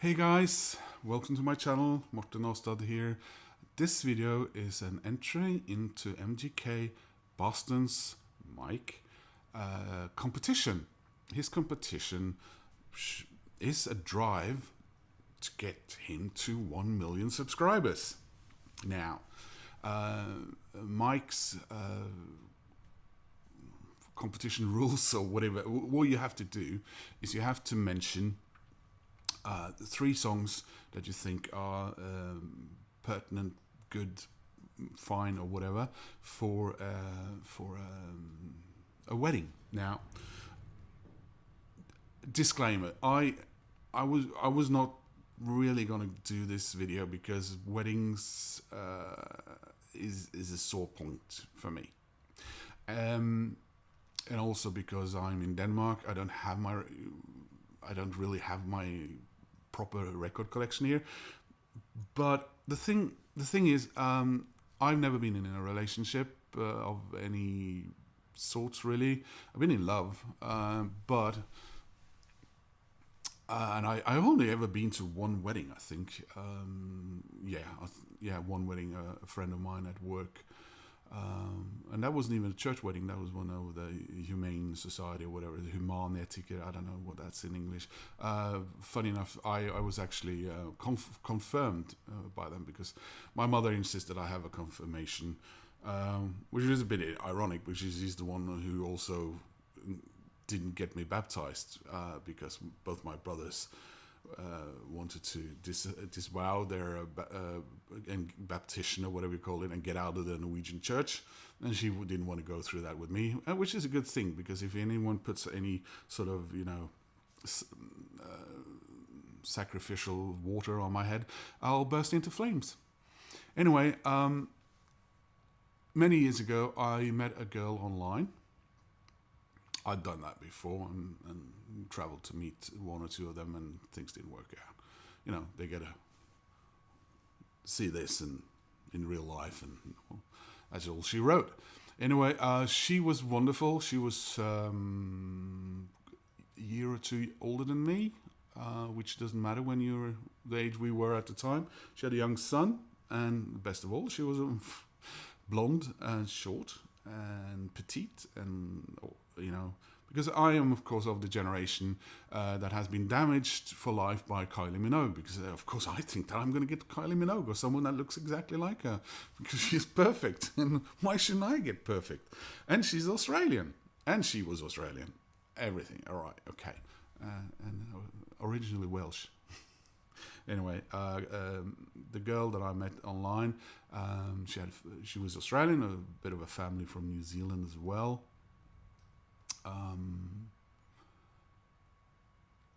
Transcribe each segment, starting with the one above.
Hey guys, welcome to my channel, Morten Aastad here. This video is an entry into MGK Boston's Mike competition. His competition is a drive to get him to 1 million subscribers. Now, Mike's competition rules or whatever, what you have to do is you have to mention three songs that you think are pertinent, good, fine, or whatever for a wedding. Now, disclaimer: I was not really gonna do this video because weddings is a sore point for me, and also because I'm in Denmark. I don't really have my proper record collection here. But the thing is, I've never been in a relationship of any sorts really. I've been in love, but and I've only ever been to one wedding, I think. One wedding, a friend of mine at work. And that wasn't even a church wedding. That was one of the Humane Society or whatever, the Humanetiker. I don't know what that's in English. Funny enough, I was actually confirmed by them because my mother insisted I have a confirmation, which is a bit ironic, because she's the one who also didn't get me baptized because both my brothers wanted to disavow their baptism or whatever you call it and get out of the Norwegian church, and she didn't want to go through that with me, which is a good thing, because if anyone puts any sort of sacrificial water on my head, I'll burst into flames. Anyway, many years ago I met a girl online. I'd done that before and traveled to meet one or two of them, and things didn't work out. They get to see this in real life, and that's all she wrote. Anyway, she was wonderful. She was a year or two older than me, which doesn't matter when you're the age we were at the time. She had a young son, and best of all, she was blonde and short and petite, and because I am, of course, of the generation that has been damaged for life by Kylie Minogue, because of course I think that I'm going to get Kylie Minogue or someone that looks exactly like her, because she's perfect, and why shouldn't I get perfect? And she's Australian, and she was Australian, everything, all right, okay, and originally Welsh. Anyway, the girl that I met online, she was Australian, a bit of a family from New Zealand as well.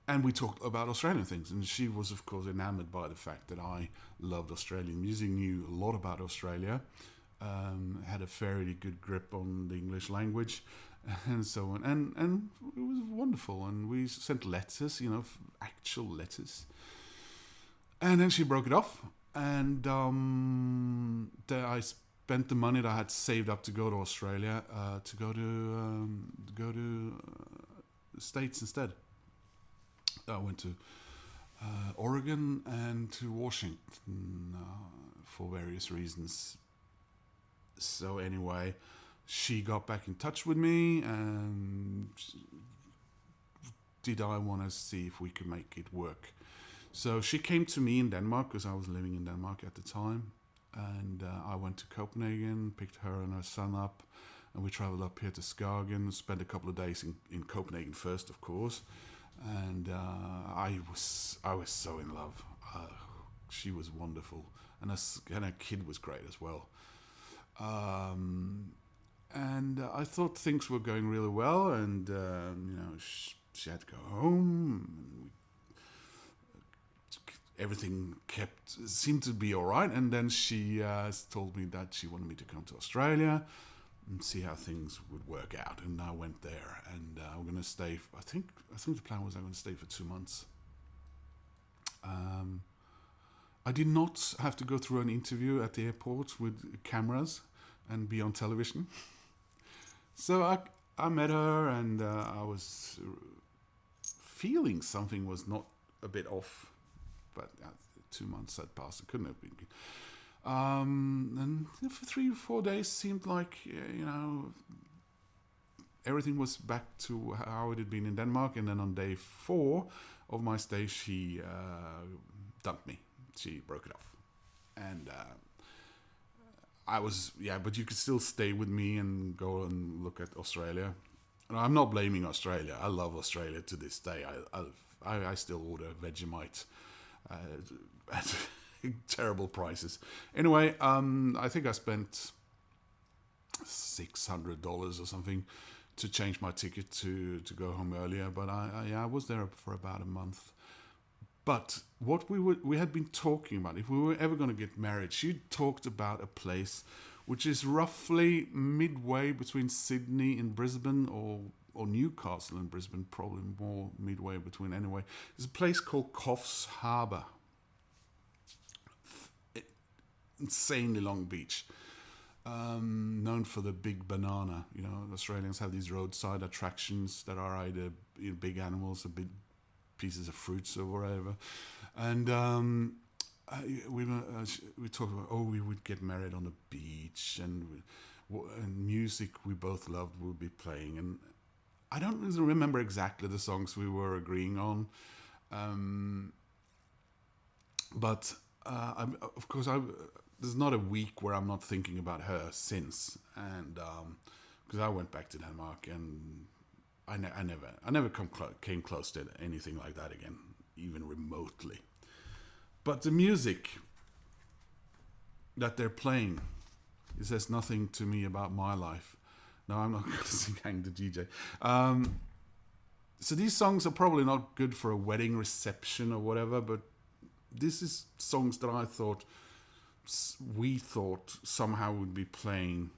And we talked about Australian things, and she was, of course, enamored by the fact that I loved Australian music, knew a lot about Australia, had a fairly good grip on the English language, and so on. And it was wonderful, and we sent letters, actual letters. And then she broke it off, and I spent the money that I had saved up to go to Australia to go to the States instead. I went to Oregon and to Washington for various reasons. So anyway, she got back in touch with me, and did I want to see if we could make it work. So she came to me in Denmark, because I was living in Denmark at the time, and I went to Copenhagen, picked her and her son up, and we traveled up here to Skagen, spent a couple of days in Copenhagen first, of course, and I was so in love. She was wonderful, and her kid was great as well. And I thought things were going really well, and she had to go home, and everything seemed to be all right. And then she told me that she wanted me to come to Australia and see how things would work out. And I went there, and I'm going to stay. I think the plan was I'm going to stay for 2 months. I did not have to go through an interview at the airport with cameras and be on television. So I met her, and I was feeling something was not a bit off but 2 months had passed. It couldn't have been good. And for 3 or 4 days seemed like, everything was back to how it had been in Denmark. And then on day 4 of my stay, she dumped me. She broke it off. And I was, but you could still stay with me and go and look at Australia. And I'm not blaming Australia. I love Australia to this day. I still order Vegemite at terrible prices. Anyway, I think I spent $600 or something to change my ticket to go home earlier. But I was there for about a month. But what we had been talking about, if we were ever going to get married, she talked about a place which is roughly midway between Sydney and Brisbane, or Newcastle and Brisbane, probably more midway between anyway. There's a place called Coffs Harbour. Insanely long beach. Known for the big banana. Australians have these roadside attractions that are either big animals or big pieces of fruits or whatever. And we talked about, we would get married on the beach, and music we both loved would be playing. And I don't remember exactly the songs we were agreeing on. But of course, there's not a week where I'm not thinking about her since. And because I went back to Denmark, and I never came close to anything like that again, even remotely. But the music that they're playing, it says nothing to me about my life. No, I'm not going to sing Hang the DJ. So these songs are probably not good for a wedding reception or whatever, but this is songs that we thought somehow would be playing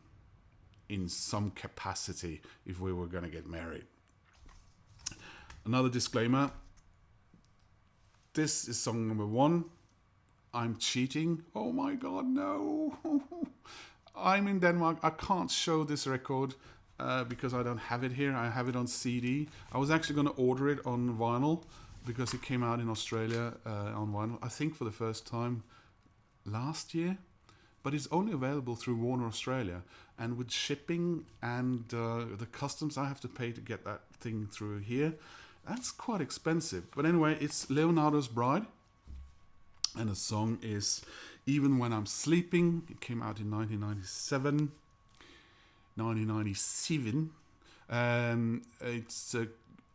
in some capacity if we were going to get married. Another disclaimer. This is song number 1. I'm cheating. Oh my God, no. I'm in Denmark. I can't show this record because I don't have it here. I have it on CD. I was actually going to order it on vinyl because it came out in Australia on vinyl, I think for the first time last year. But it's only available through Warner Australia. And with shipping and the customs I have to pay to get that thing through here, that's quite expensive. But anyway, it's Leonardo's Bride. And the song is Even When I'm Sleeping. It came out in 1997.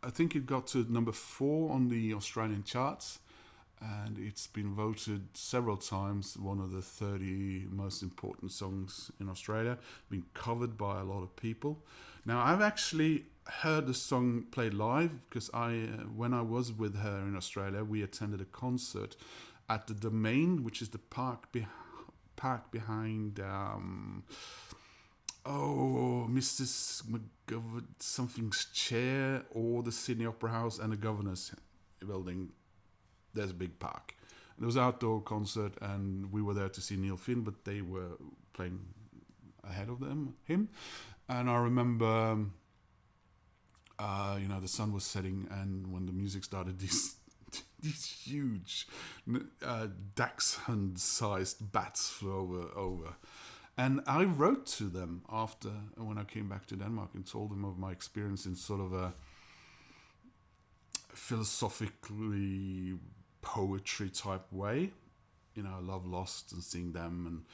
I think it got to number 4 on the Australian charts. And it's been voted several times one of the 30 most important songs in Australia. Been covered by a lot of people. Now, I've actually heard the song played live because when I was with her in Australia, we attended a concert at the Domain, which is the park behind Mrs. McGovern something's chair, or the Sydney Opera House and the Governor's building. There's a big park. There was an outdoor concert, and we were there to see Neil Finn, but they were playing ahead of him. And I remember, the sun was setting, and when the music started, these huge dachshund-sized bats flew over. And I wrote to them after, when I came back to Denmark, and told them of my experience in sort of a philosophically poetry type way. Love Lost and seeing them, and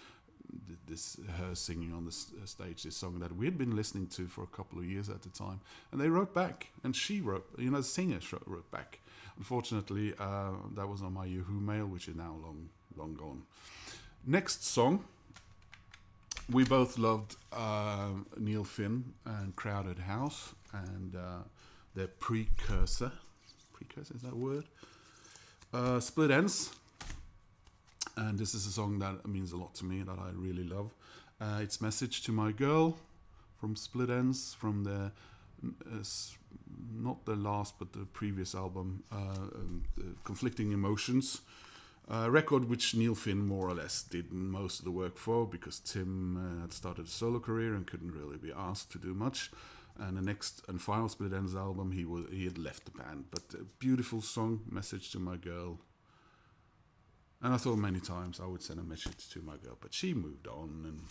her singing on the stage this song that we had been listening to for a couple of years at the time. And they wrote back, and she wrote, the singer wrote back. Unfortunately, that was on my Yahoo Mail, which is now long gone. Next song, we both loved Neil Finn and Crowded House, and their precursor, is that a word? Split Ends. And this is a song that means a lot to me, that I really love. It's Message to My Girl from Split Ends, from the not the last but the previous album, Conflicting Emotions, a record which Neil Finn more or less did most of the work for, because Tim had started a solo career and couldn't really be asked to do much. And the next and final Split Ends album, he had left the band. But a beautiful song, Message to My Girl. And I thought many times I would send a message to my girl, but she moved on and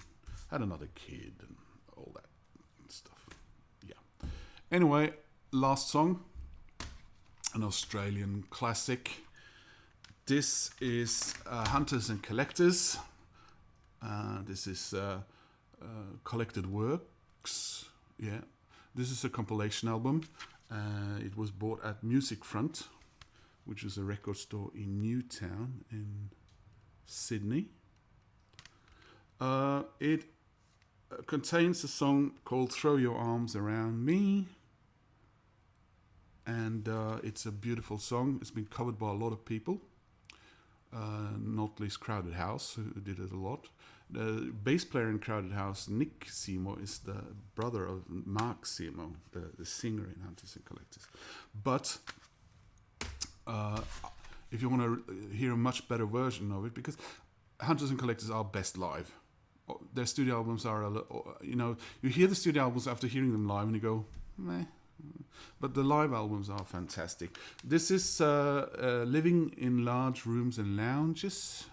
had another kid and all that stuff. Yeah. Anyway, last song, an Australian classic. This is Hunters and Collectors. This is Collected Works. Yeah. This is a compilation album. It was bought at Music Front, which is a record store in Newtown in Sydney. It contains a song called Throw Your Arms Around Me. And it's a beautiful song. It's been covered by a lot of people. Not least Crowded House, who did it a lot. The bass player in Crowded House, Nick Seymour, is the brother of Mark Seymour, the singer in Hunters and Collectors. But if you want to hear a much better version of it, because Hunters and Collectors are best live. Their studio albums are, you hear the studio albums after hearing them live and you go, meh. But the live albums are fantastic. This is Living in Large Rooms and Lounges.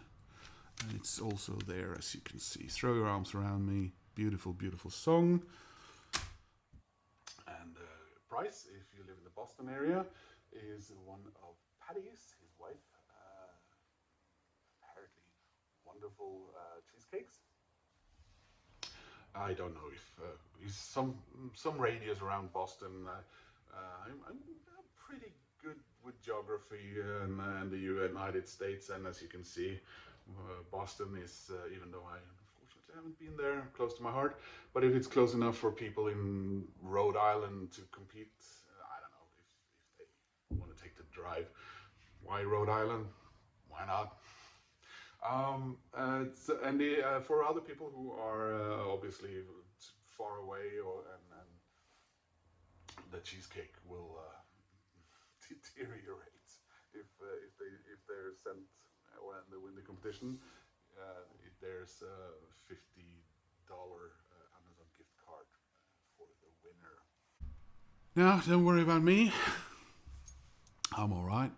And it's also there, as you can see. Throw Your Arms Around Me. Beautiful, beautiful song. And price, if you live in the Boston area, is one of Patty's, his wife. Apparently wonderful cheesecakes. I don't know if some radius around Boston. I'm pretty good with geography and the United States, and as you can see, Boston is, even though I unfortunately haven't been there, close to my heart. But if it's close enough for people in Rhode Island to compete, I don't know if they want to take the drive. Why Rhode Island? Why not? For other people who are obviously far away, and the cheesecake will deteriorate if they're sent when they win the competition. There's a $50 Amazon gift card for the winner. Now, don't worry about me. I'm all right.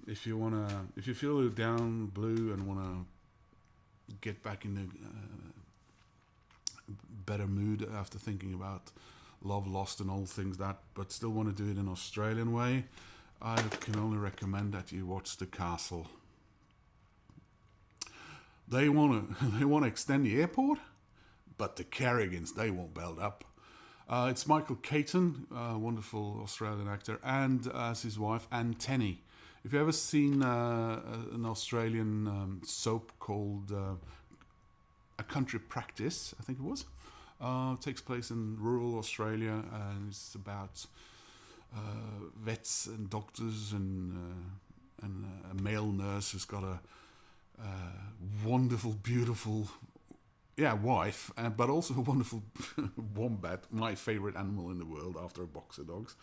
If you feel down, blue, and wanna get back in the better mood after thinking about love, lost, and all things that, but still want to do it in an Australian way, I can only recommend that you watch The Castle. They want to extend the airport, but the Carrigans, they won't build up. It's Michael Caton, a wonderful Australian actor, and as his wife, Anne Tenney. If you've ever seen an Australian soap called A Country Practice, I think it was, it takes place in rural Australia, and it's about vets and doctors and a male nurse who's got a wonderful, beautiful wife, but also a wonderful wombat, my favorite animal in the world after a box of dogs,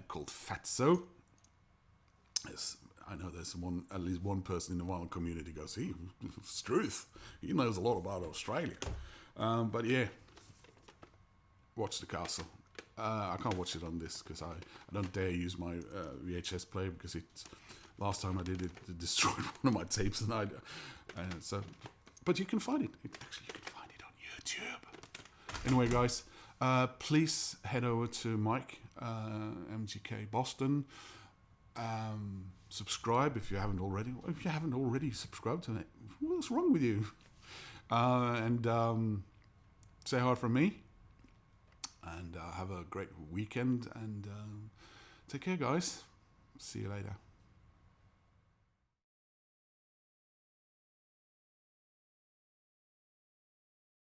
called Fatso. I know there's at least one person in the vinyl community goes, Struth, he knows a lot about Australia. But yeah, watch The Castle. I can't watch it on this because I don't dare use my VHS player because last time I did it, it destroyed one of my tapes, and but you can find it. You can find it on YouTube. Anyway, guys, please head over to Mike, MGK Boston. Subscribe if you haven't already. If you haven't already subscribed to it, what's wrong with you? And say hi from me. And have a great weekend. And take care, guys. See you later.